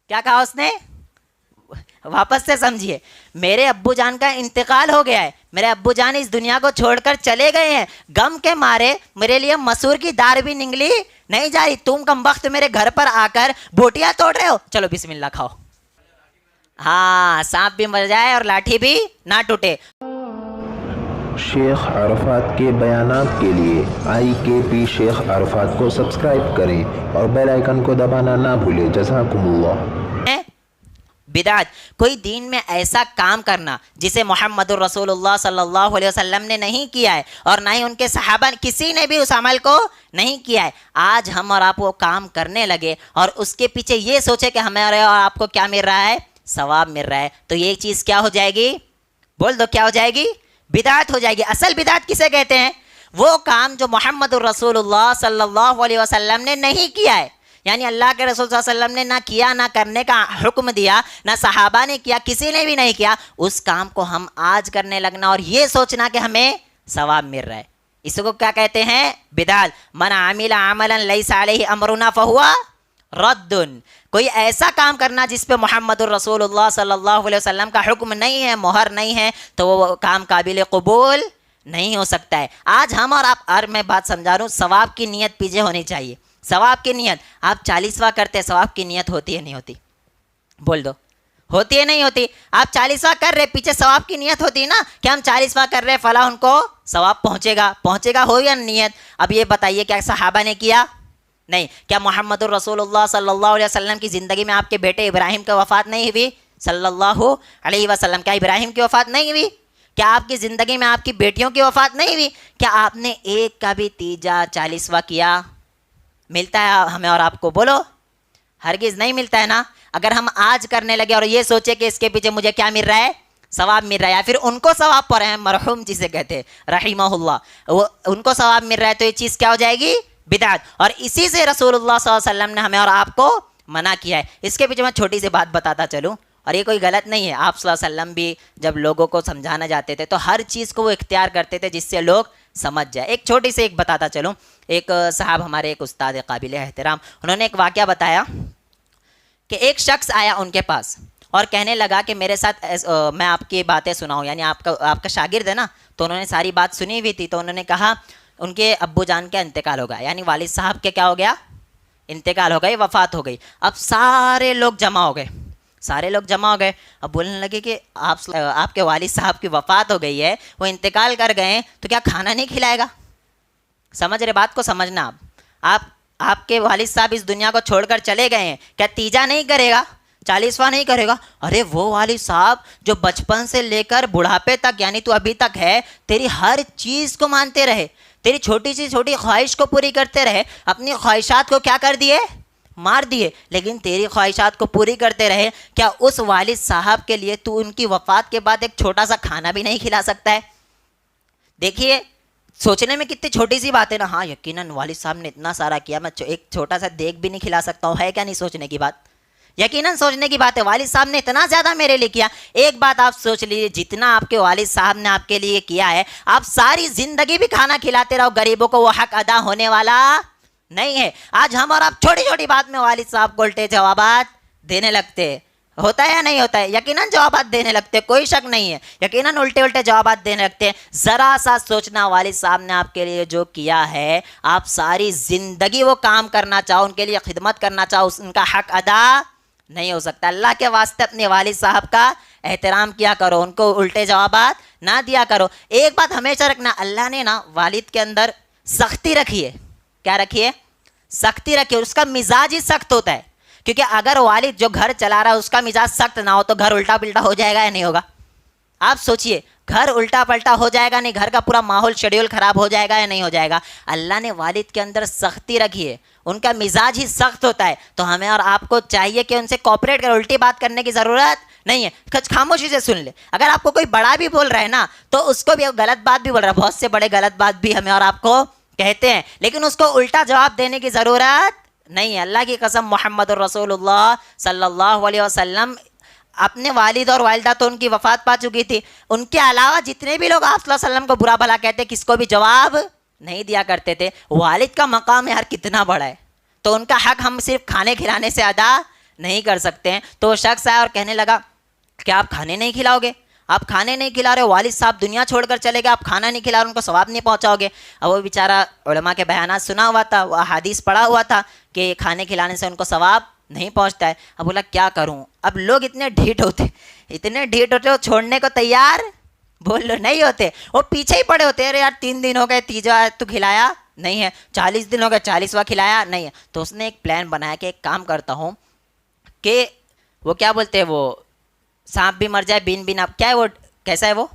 کیا کہا اس نے؟ واپس سے سمجھیے، میرے ابو جان کا انتقال ہو گیا ہے، میرے ابو جان اس دنیا کو چھوڑ کر چلے گئے ہیں، غم کے مارے میرے لیے مسور کی دار بھی نگلی نہیں جا رہی، تم کم وقت میرے گھر پر آ کر بوٹیاں توڑ رہے ہو، چلو بسم اللہ کھاؤ، ہاں سانپ بھی مر جائے اور لاٹھی بھی نہ ٹوٹے۔ شیخ عرفات کے بیانات کے لیے IKP شیخ عرفات کو سبسکرائب کریں اور بیل آئیکن کو دبانا نہ بھولیں۔ جزاکم اللہ۔ بدعت، کوئی دین میں ایسا کام کرنا جسے محمد الرسول اللہ صلی اللہ علیہ وسلم نے نہیں کیا ہے اور نہ ہی ان کے صحابہ کسی نے بھی اس عمل کو نہیں کیا ہے۔ آج ہم اور آپ وہ کام کرنے لگے اور اس کے پیچھے یہ سوچے کہ ہمیں اور آپ کو کیا مل رہا ہے؟ ثواب مل رہا ہے، تو یہ چیز کیا ہو جائے گی؟ بول دو، کیا ہو جائے گی؟ بدعت ہو جائے گی۔ اصل بدعت کسے کہتے ہیں؟ وہ کام جو محمد الرسول اللہ صلی اللہ علیہ وسلم نے نہیں کیا ہے، یعنی اللہ کے رسول صلی اللہ علیہ وسلم نے نہ کیا، نہ کرنے کا حکم دیا، نہ صحابہ نے کیا، کسی نے بھی نہیں کیا، اس کام کو ہم آج کرنے لگنا اور یہ سوچنا کہ ہمیں ثواب مل رہا ہے، اس کو کیا کہتے ہیں؟ بدعت۔ من عمل عملا لیس علیہ امرنا فہو رد، کوئی ایسا کام کرنا جس پہ محمد الرسول اللہ صلی اللہ علیہ وسلم کا حکم نہیں ہے، مہر نہیں ہے، تو وہ کام قابل قبول نہیں ہو سکتا ہے۔ آج ہم اور آپ، اور میں بات سمجھا رہا ہوں، ثواب کی نیت پیچھے ہونی چاہیے۔ ثواب کی نیت، آپ 40واں کرتے، ثواب کی نیت ہوتی ہے نہیں ہوتی؟ بول دو، ہوتی ہے نہیں ہوتی؟ آپ 40واں کر رہے، پیچھے ثواب کی نیت ہوتی ہے نا کہ ہم 40واں کر رہے، فلاں ان کو ثواب پہنچے گا ہو یا نیت؟ اب یہ بتائیے کیا صحابہ نے کیا؟ نہیں۔ کیا محمد الرسول اللہ صلی اللہ علیہ وسلم کی زندگی میں آپ کے بیٹے ابراہیم کی وفات نہیں ہوئی صلی اللہ علیہ وسلم؟ کیا ابراہیم کی وفات نہیں ہوئی؟ کیا آپ کی زندگی میں آپ کی بیٹیوں کی وفات نہیں ہوئی؟ کیا آپ نے ایک کا بھی تیجا 40واں کیا؟ ملتا ہے ہمیں اور آپ کو؟ بولو، ہرگز نہیں ملتا ہے نا۔ اگر ہم آج کرنے لگے اور یہ سوچے کہ اس کے پیچھے مجھے کیا مل رہا ہے؟ ثواب مل رہا ہے، یا پھر ان کو ثواب پڑے ہیں، مرحوم جسے کہتے ہیں رحمہ اللہ، وہ ان کو ثواب مل رہا ہے، تو یہ چیز کیا ہو جائے گی؟ بدعت۔ اور اسی سے رسول اللہ صلی اللہ علیہ وسلم نے ہمیں اور آپ کو منع کیا ہے۔ اس کے پیچھے میں چھوٹی سی بات بتاتا چلوں، اور یہ کوئی غلط نہیں ہے، آپ صلی اللہ علیہ وسلم بھی جب لوگوں کو سمجھانا جاتے تھے تو ہر چیز کو وہ اختیار کرتے تھے جس سے لوگ سمجھ جائے۔ ایک چھوٹی سی ایک بتاتا چلوں، ایک صاحب ہمارے ایک استاد قابل احترام، انہوں نے ایک واقعہ بتایا کہ ایک شخص آیا ان کے پاس اور کہنے لگا کہ میرے ساتھ میں آپ کی باتیں سناؤں، یعنی آپ کا شاگرد ہے نا، تو انہوں نے ساری بات سنی ہوئی تھی، تو انہوں نے کہا ان کے ابو جان کا انتقال ہو گیا، یعنی والد صاحب کے کیا ہو گیا؟ انتقال ہو گئی، وفات ہو گئی۔ اب سارے لوگ جمع ہو گئے، اب بولنے لگے کہ آپ کے والد صاحب کی وفات ہو گئی ہے، وہ انتقال کر گئے ہیں، تو کیا کھانا نہیں کھلائے گا؟ سمجھ رہے بات کو؟ سمجھنا، آپ کے والد صاحب اس دنیا کو چھوڑ کر چلے گئے ہیں، کیا تیجا نہیں کرے گا؟ 40واں نہیں کرے گا؟ ارے وہ والد صاحب جو بچپن سے لے کر بڑھاپے تک، یعنی تو ابھی تک ہے، تیری ہر چیز کو مانتے رہے، تیری چھوٹی سی چھوٹی خواہش کو پوری کرتے رہے، اپنی خواہشات کو کیا کر دیے؟ مار دیے، لیکن تیری خواہشات کو پوری کرتے رہے، کیا اس والد صاحب کے لیے تو ان کی وفات کے بعد ایک چھوٹا سا کھانا بھی نہیں کھلا سکتا ہے؟ دیکھیے سوچنے میں کتنی چھوٹی سی بات ہے نا، ہاں یقیناً والد صاحب نے اتنا سارا کیا، میں ایک چھوٹا سا دیگ بھی نہیں کھلا سکتا ہوں، ہے کیا نہیں سوچنے کی بات؟ یقیناً سوچنے کی بات ہے، والد صاحب نے اتنا زیادہ میرے لیے کیا۔ ایک بات آپ سوچ لیجیے، جتنا آپ کے والد صاحب نے آپ کے لیے کیا ہے، آپ ساری زندگی بھی کھانا کھلاتے رہو غریبوں کو، وہ حق ادا ہونے والا نہیں ہے۔ آج ہم اور آپ چھوٹی چھوٹی بات میں والد صاحب کو الٹے جوابات دینے لگتے ہیں، ہوتا ہے یا نہیں ہوتا ہے؟ یقیناً جوابات دینے لگتے، کوئی شک نہیں ہے، یقیناً الٹے جوابات دینے لگتے ہیں۔ ذرا سا سوچنا، والد صاحب نے آپ کے لیے جو کیا ہے، آپ ساری زندگی وہ کام کرنا چاہو، ان کے لیے خدمت کرنا چاہو، ان کا حق ادا نہیں ہو سکتا۔ اللہ کے واسطے اپنے والد صاحب کا احترام کیا کرو، ان کو الٹے جوابات نہ دیا کرو۔ ایک بات ہمیشہ رکھنا، اللہ نے نا والد کے اندر سختی رکھی ہے۔ کیا رکھی ہے؟ سختی رکھی ہے، اس کا مزاج ہی سخت ہوتا ہے، کیونکہ اگر والد جو گھر چلا رہا ہے اس کا مزاج سخت نہ ہو تو گھر الٹا پلٹا ہو جائے گا یا نہیں ہوگا؟ آپ سوچئے، گھر الٹا پلٹا ہو جائے گا نہیں؟ گھر کا پورا ماحول شیڈیول خراب ہو جائے گا یا نہیں ہو جائے گا؟ اللہ نے والد کے اندر سختی رکھی ہے، ان کا مزاج ہی سخت ہوتا ہے، تو ہمیں اور آپ کو چاہیے کہ ان سے کوپریٹ کریں، الٹی بات کرنے کی ضرورت نہیں ہے، کچھ خاموشی سے سن لے۔ اگر آپ کو کوئی بڑا بھی بول رہا ہے نا تو اس کو بھی غلط بات بھی بول رہا ہے، بہت سے بڑے غلط بات بھی ہمیں اور آپ کو کہتے ہیں، لیکن اس کو الٹا جواب دینے کی ضرورت نہیں ہے۔ اللہ کی قسم، محمد الرسول اللہ صلی اللہ علیہ وسلم اپنے والد اور والدہ تو ان کی وفات پا چکی تھی، ان کے علاوہ جتنے بھی لوگ آپ صلی اللہ علیہ وسلم کو برا بھلا کہتے کس کو بھی جواب نہیں دیا کرتے تھے۔ والد کا مقام یار کتنا بڑا ہے، تو ان کا حق ہم صرف کھانے کھلانے سے ادا نہیں کر سکتے ہیں. تو وہ شخص آیا اور کہنے لگا کہ آپ کھانے نہیں کھلاؤ گے, آپ کھانے نہیں کھلا رہے, والد صاحب دنیا چھوڑ کر چلے گئے, آپ کھانا نہیں کھلا رہے, ان کو ثواب نہیں پہنچاؤ گے. اب وہ بیچارہ علماء کے بیانات سنا ہوا تھا, وہ احادیث پڑھا ہوا تھا کہ کھانے کھلانے سے ان کو ثواب نہیں پہنچتا ہے. اب بولا کیا کروں. اب لوگ اتنے ڈھیٹ ہوتے وہ چھوڑنے کو تیار بول لو نہیں ہوتے, وہ پیچھے ہی پڑے ہوتے. ارے یار 3 دن ہو گئے, تیجا تو کھلایا نہیں ہے, 40 دن ہو گئے 40واں کھلایا نہیں ہے. تو اس نے ایک پلان بنایا کہ ایک کام کرتا ہوں کہ وہ کیا بولتے ہیں, وہ سانپ بھی مر جائے بین آپ کیا ہے وہ, کیسا ہے وہ,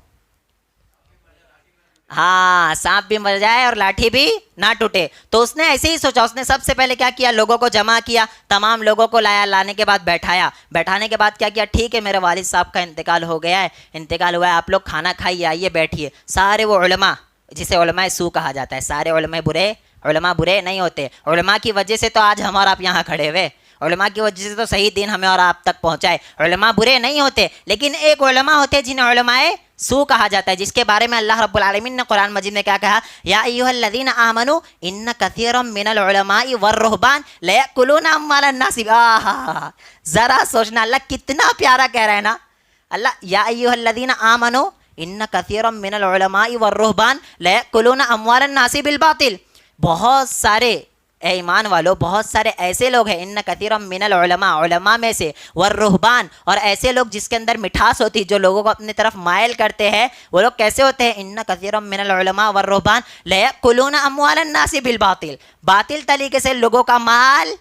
ہاں سانپ بھی مر جائے اور لاٹھی بھی نہ ٹوٹے. تو اس نے ایسے ہی سوچا. اس نے سب سے پہلے کیا کیا, لوگوں کو جمع کیا, تمام لوگوں کو لانے کے بعد بیٹھایا. بیٹھانے کے بعد کیا کیا, ٹھیک ہے میرے والد صاحب کا انتقال ہو گیا ہے, انتقال ہوا ہے, آپ لوگ کھانا کھائیے, آئیے بیٹھیے. سارے وہ علماء جسے علماء سو کہا جاتا ہے, سارے علماء برے نہیں ہوتے. علماء کی وجہ سے تو آج ہم اور آپ یہاں کھڑے ہوئے, علماء کی وجہ سے تو صحیح دین ہمیں اور آپ تک پہنچا ہے. علماء برے نہیں ہوتے, لیکن ایک علماء ہوتے ہیں جنہیں علماء سو کہا جاتا ہے, جس کے بارے میں اللہ رب العالمین نے قرآن مجید میں کیا کہا, یا ایھا الذین آمنوا ان کثیرا من العلماء والرہبان لیأکلون اموال الناس. ذرا سوچنا, اللہ کتنا پیارا کہہ رہا ہے نا. اللہ یا ایھا الذین آمنوا ان کثیرا من العلماء والرہبان لیأکلون اموال الناس بالباطل. بہت سارے اے ایمان والو, بہت سارے ایسے لوگ ہیں, ان کثیرا من العلماء, علماء میں سے, والرہبان, اور ایسے لوگ جس کے اندر مٹھاس ہوتی, جو لوگوں کو اپنی طرف مائل کرتے ہیں, وہ لوگ کیسے ہوتے ہیں, ان کثیرا من العلماء والرہبان لیأکلون اموال الناس بالباطل, باطل طریقے سے لوگوں کا مال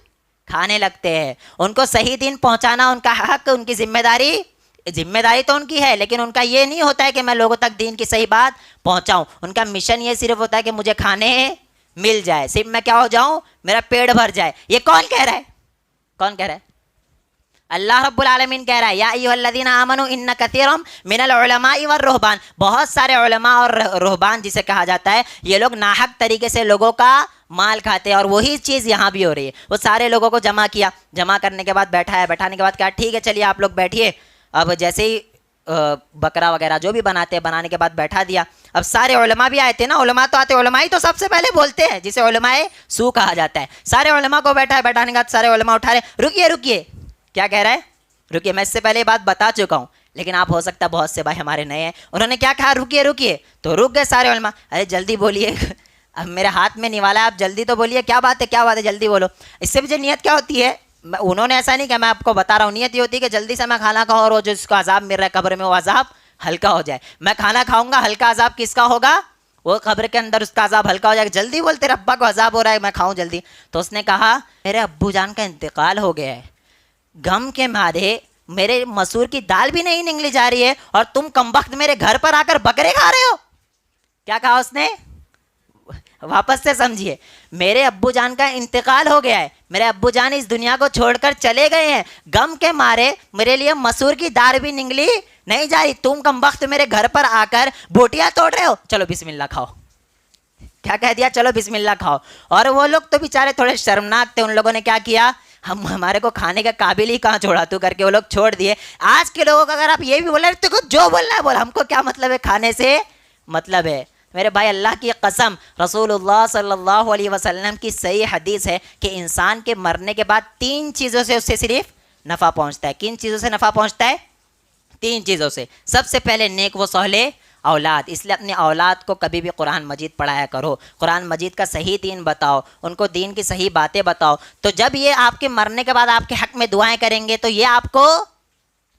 کھانے لگتے ہیں. ان کو صحیح دین پہنچانا ان کا حق, ان کی ذمہ داری تو ان کی ہے, لیکن ان کا یہ نہیں ہوتا ہے کہ میں لوگوں تک دین کی صحیح بات پہنچاؤں. ان کا مشن یہ صرف ہوتا ہے کہ مجھے کھانے مل جائے, صرف میں کیا ہو جاؤں, میرا پیٹ بھر جائے. یہ کون کہہ رہا ہے, اللہ رب العالمین کہہ رہا ہے, یا ایھا الذین آمنوا ان کثیرا من العلماء والرہبان. بہت سارے علماء اور رہبان جسے کہا جاتا ہے, یہ لوگ ناحق طریقے سے لوگوں کا مال کھاتے ہیں, اور وہی چیز یہاں بھی ہو رہی ہے. وہ سارے لوگوں کو جمع کیا, جمع کرنے کے بعد بیٹھایا, بیٹھانے کے بعد کہا ٹھیک ہے چلیے آپ لوگ بیٹھیے. اب جیسے ہی بکرا وغیرہ جو بھی بناتے ہیں, بنانے کے بعد بیٹھا دیا. اب سارے علماء بھی آئے تھے نا, علماء تو آتے, علماء ہی تو سب سے پہلے بولتے ہیں, جسے علماء سو کہا جاتا ہے. سارے علماء کو بیٹھا ہے, بیٹھانے کے بعد سارے علماء اٹھا رہے, رکیے کیا کہہ رہا ہے, رکیے. میں اس سے پہلے یہ بات بتا چکا ہوں, لیکن آپ ہو سکتا ہے بہت سے بھائی ہمارے نئے ہیں, انہوں نے کیا کہا, رکیے. تو رک گئے سارے علماء. ارے جلدی بولیے, اب میرے ہاتھ میں نوالا ہے, آپ جلدی تو بولیے, کیا بات ہے جلدی بولو. اس سے مجھے نیت کیا ہوتی ہے, انہوں نے ایسا نہیں کہ میں آپ کو بتا رہا ہوں, نیت یہ ہوتی ہے کہ جلدی سے میں کھانا کھاؤں, اور وہ جو اس کو عذاب مل رہا ہے قبر میں, وہ عذاب ہلکا ہو جائے. میں کھانا کھاؤں گا, ہلکا عذاب کس کا ہوگا, وہ قبر کے اندر اس کا عذاب ہلکا ہو جائے گا. جلدی بول, تیرے ابا کو عذاب ہو رہا ہے, میں کھاؤں جلدی. تو اس نے کہا میرے ابو جان کا انتقال ہو گیا ہے, غم کے مارے میرے مسور کی دال بھی نہیں نگلی جا رہی ہے, اور تم کمبخت میرے گھر پر آ کر بکرے کھا رہے ہو. کیا کہا اس نے, واپس سے سمجھیے, میرے ابو جان کا انتقال ہو گیا ہے, میرے ابو جان اس دنیا کو چھوڑ کر چلے گئے ہیں, غم کے مارے میرے لیے مسور کی دال بھی نگلی نہیں جا رہی, تم کمبخت میرے گھر پر آ کر بوٹیاں توڑ رہے ہو, چلو بسم اللہ کھاؤ. کیا کہہ دیا, چلو بسم اللہ کھاؤ. اور وہ لوگ تو بیچارے تھوڑے شرمناک تھے, ان لوگوں نے کیا کیا, ہمارے کو کھانے کا قابل ہی کہاں چھوڑا تو کر کے وہ لوگ چھوڑ دیے. آج کے لوگوں کو اگر آپ یہ بھی بولے تو جو بولنا ہے بول, ہم کو کیا مطلب ہے, کھانے سے مطلب ہے. میرے بھائی اللہ کی قسم, رسول اللہ صلی اللہ علیہ وسلم کی صحیح حدیث ہے کہ انسان کے مرنے کے بعد 3 چیزوں سے اسے صرف نفع پہنچتا ہے. کن چیزوں سے نفع پہنچتا ہے, 3 چیزوں سے. سب سے پہلے نیک و صالح اولاد, اس لیے اپنی اولاد کو کبھی بھی قرآن مجید پڑھایا کرو, قرآن مجید کا صحیح دین بتاؤ, ان کو دین کی صحیح باتیں بتاؤ. تو جب یہ آپ کے مرنے کے بعد آپ کے حق میں دعائیں کریں گے تو یہ آپ کو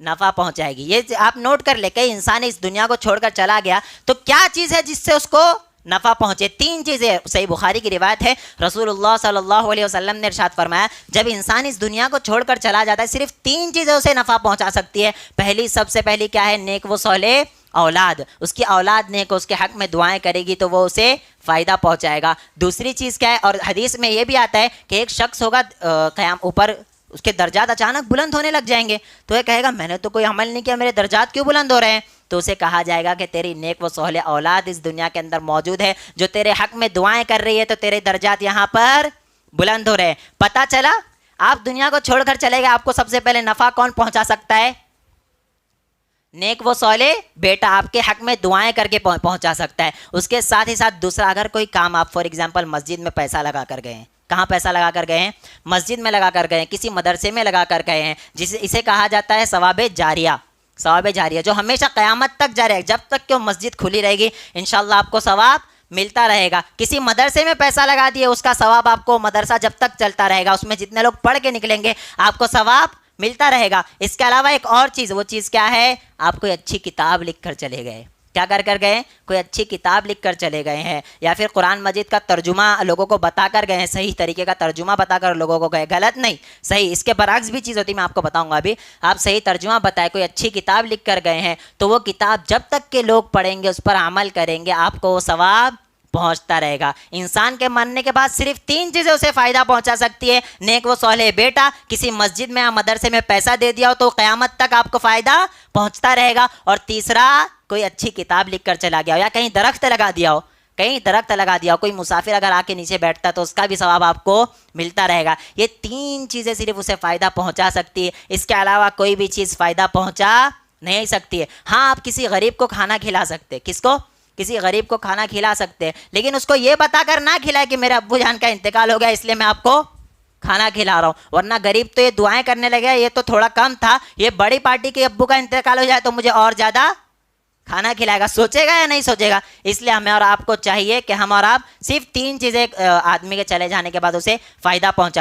نفع پہنچائے گی. یہ آپ نوٹ کر لیں, کئی انسان اس دنیا کو چھوڑ کر چلا گیا تو کیا چیز ہے جس سے اس کو نفع پہنچے. 3 چیزیں. صحیح بخاری کی روایت ہے, رسول اللہ صلی اللہ علیہ وسلم نے ارشاد فرمایا, جب انسان اس دنیا کو چھوڑ کر چلا جاتا ہے صرف 3 چیزیں اسے نفع پہنچا سکتی ہے. سب سے پہلی کیا ہے, نیک و صالح اولاد. اس کی اولاد نیک, اس کے حق میں دعائیں کرے گی تو وہ اسے فائدہ پہنچائے گا. دوسری چیز کیا ہے, اور حدیث میں یہ بھی آتا ہے کہ ایک شخص ہوگا قیام اوپر, اس کے درجات اچانک بلند ہونے لگ جائیں گے, تو یہ کہے گا میں نے تو کوئی عمل نہیں کیا, میرے درجات کیوں بلند ہو رہے ہیں. تو اسے کہا جائے گا کہ تیری نیک و صالح اولاد اس دنیا کے اندر موجود ہے جو تیرے حق میں دعائیں کر رہی ہے, تو تیرے درجات یہاں پر بلند ہو رہے ہیں. پتہ چلا, آپ دنیا کو چھوڑ کر چلے گئے, آپ کو سب سے پہلے نفع کون پہنچا سکتا ہے, نیک و صالح بیٹا آپ کے حق میں دعائیں کر کے پہنچا سکتا ہے. اس کے ساتھ ہی ساتھ دوسرا, اگر کوئی کام آپ فار ایگزامپل مسجد میں پیسہ لگا کر گئے ہیں, کہاں پیسہ لگا کر گئے ہیں؟ مسجد میں لگا کر گئے ہیں, کسی مدرسے میں لگا کر گئے ہیں, اسے کہا جاتا ہے ثواب جاریہ. ثواب جاریہ جو ہمیشہ قیامت تک جاری ہے, جب تک کہ وہ مسجد کھلی رہے گی انشاءاللہ آپ کو ثواب ملتا رہے گا. کسی مدرسے میں پیسہ لگا دیے, اس کا ثواب آپ کو, مدرسہ جب تک چلتا رہے گا اس میں جتنے لوگ پڑھ کے نکلیں گے آپ کو ثواب ملتا رہے گا. اس کے علاوہ ایک اور چیز, وہ چیز کیا ہے؟ آپ کوئی اچھی کتاب لکھ کر چلے گئے. کیا کر گئے؟ کوئی اچھی کتاب لکھ کر چلے گئے ہیں, یا پھر قرآن مجید کا ترجمہ لوگوں کو بتا کر گئے ہیں, صحیح طریقے کا ترجمہ بتا کر لوگوں کو گئے, غلط نہیں, صحیح. اس کے برعکس بھی چیز ہوتی ہے, میں آپ کو بتاؤں گا ابھی. آپ صحیح ترجمہ بتائے, کوئی اچھی کتاب لکھ کر گئے ہیں, تو وہ کتاب جب تک کہ لوگ پڑھیں گے, اس پر عمل کریں گے, آپ کو وہ ثواب پہنچتا رہے گا. انسان کے مرنے کے بعد صرف 3 چیزیں اسے فائدہ پہنچا سکتی ہے. نیک و صالح بیٹا, کسی مسجد میں یا مدرسے میں پیسہ دے دیا ہو تو قیامت تک آپ کو فائدہ پہنچتا رہے گا. اور تیسرا, کوئی اچھی کتاب لکھ کر چلا گیا ہو, یا کہیں درخت لگا دیا ہو, کہیں درخت لگا دیا ہو, کوئی مسافر اگر آ کے نیچے بیٹھتا ہے تو اس کا بھی ثواب آپ کو ملتا رہے گا. یہ 3 چیزیں صرف اسے فائدہ پہنچا سکتی ہے, اس کے علاوہ کوئی بھی چیز فائدہ پہنچا نہیں سکتی ہے. ہاں, آپ کسی غریب کو کھانا کھلا سکتے. کس کو؟ کسی غریب کو کھانا کھلا سکتے, لیکن اس کو یہ بتا کر نہ کھلائے کہ میرے ابو جان کا انتقال ہو گیا اس لیے میں آپ کو کھانا کھلا رہا ہوں. ورنہ غریب تو یہ دعائیں کرنے لگے, یہ تو تھوڑا کم تھا, یہ بڑی پارٹی کے ابو کا انتقال ہو جائے تو مجھے اور زیادہ کھانا کھلائے گا. سوچے گا یا نہیں سوچے گا؟ اس لیے ہمیں اور آپ کو چاہیے کہ ہم اور آپ صرف 3 چیزیں آدمی کے چلے جانے کے بعد اسے فائدہ پہنچا